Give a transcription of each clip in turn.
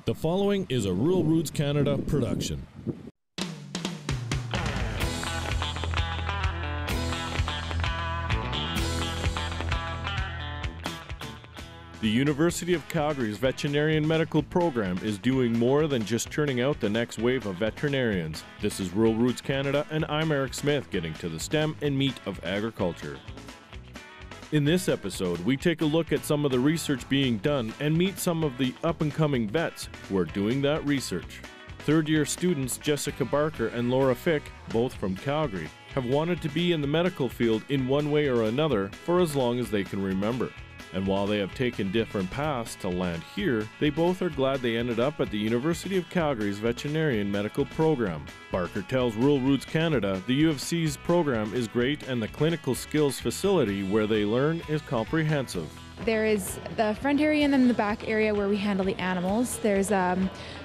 The following is a Rural Roots Canada production. The University of Calgary's Veterinarian Medical Program is doing more than just churning out the next wave of veterinarians. This is Rural Roots Canada, and I'm Eric Smith, getting to the stem and meat of agriculture. In this episode, we take a look at some of the research being done and meet some of the up-and-coming vets who are doing that research. Third-year students Jessica Barker and Laura Fick, both from Calgary, have wanted to be in the medical field in one way or another for as long as they can remember. And while they have taken different paths to land here, they both are glad they ended up at the University of Calgary's Veterinarian Medical Program. Barker tells Rural Roots Canada the U of C's program is great and the clinical skills facility where they learn is comprehensive. There is the front area and then the back area where we handle the animals. There's a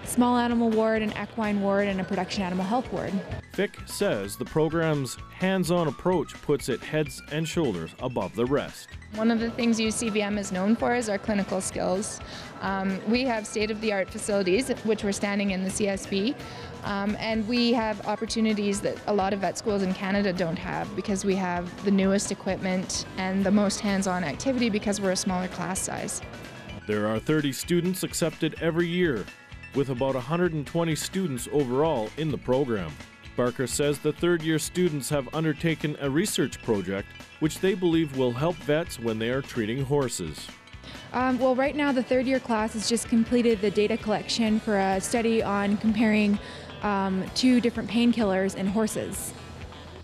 small animal ward, an equine ward, and a production animal health ward. Fick says the program's hands-on approach puts it heads and shoulders above the rest. One of the things UCVM is known for is our clinical skills. We have state-of-the-art facilities, which we're standing in the CSB, and we have opportunities that a lot of vet schools in Canada don't have because we have the newest equipment and the most hands-on activity because we're a smaller class size. There are 30 students accepted every year, with about 120 students overall in the program. Barker says the third-year students have undertaken a research project which they believe will help vets when they are treating horses. Well, right now the third-year class has just completed the data collection for a study on comparing two different painkillers in horses.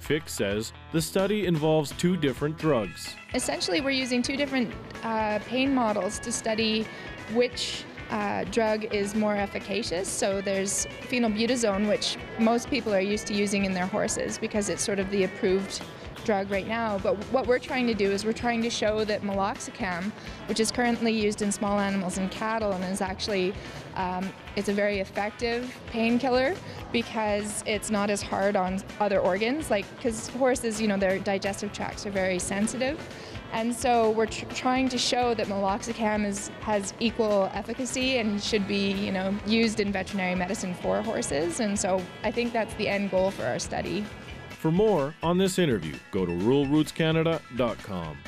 Fick says the study involves two different drugs. Essentially, we're using two different pain models to study which drug is more efficacious. So there's phenylbutazone, which most people are used to using in their horses because it's sort of the approved drug right now. But what we're trying to do is we're trying to show that meloxicam, which is currently used in small animals and cattle and is actually, it's a very effective painkiller because it's not as hard on other organs, because horses, their digestive tracts are very sensitive. And so we're trying to show that meloxicam has equal efficacy and should be, used in veterinary medicine for horses. And so I think that's the end goal for our study. For more on this interview, go to ruralrootscanada.com.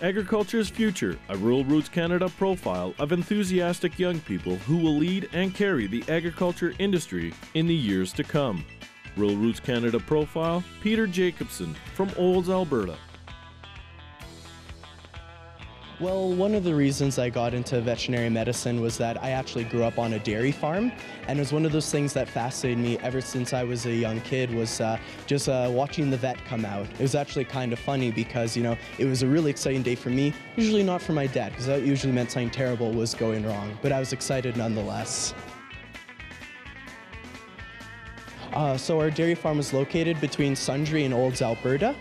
Agriculture's Future, a Rural Roots Canada profile of enthusiastic young people who will lead and carry the agriculture industry in the years to come. Rural Roots Canada profile, Peter Jacobson from Olds, Alberta. Well, one of the reasons I got into veterinary medicine was that I actually grew up on a dairy farm, and it was one of those things that fascinated me ever since I was a young kid was just watching the vet come out. It was actually kind of funny because, it was a really exciting day for me, usually not for my dad, because that usually meant something terrible was going wrong, but I was excited nonetheless. So our dairy farm was located between Sundre and Olds, Alberta.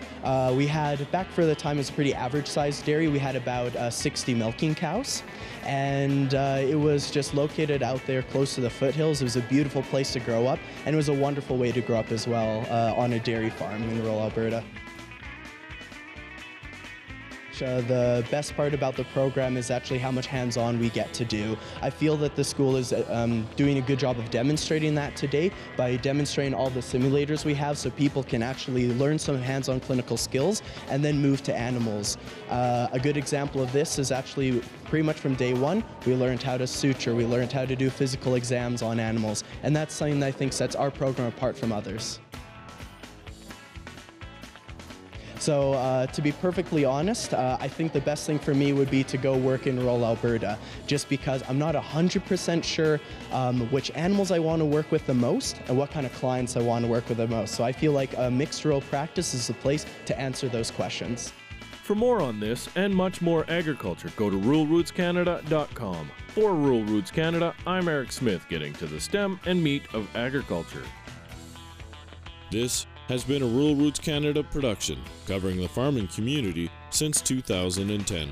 We had, back for the time, it was a pretty average-sized dairy. We had about 60 milking cows, and it was just located out there close to the foothills. It was a beautiful place to grow up, and it was a wonderful way to grow up as well on a dairy farm in rural Alberta. The best part about the program is actually how much hands-on we get to do. I feel that the school is doing a good job of demonstrating that today by demonstrating all the simulators we have so people can actually learn some hands-on clinical skills and then move to animals. A good example of this is actually pretty much from day one, we learned how to suture, we learned how to do physical exams on animals, and that's something that I think sets our program apart from others. So to be perfectly honest, I think the best thing for me would be to go work in rural Alberta, just because I'm not 100% sure which animals I want to work with the most and what kind of clients I want to work with the most. So I feel like a mixed rural practice is the place to answer those questions. For more on this and much more agriculture, go to ruralrootscanada.com. For Rural Roots Canada, I'm Eric Smith, getting to the stem and meat of agriculture. This has been a Rural Roots Canada production, covering the farming community since 2010.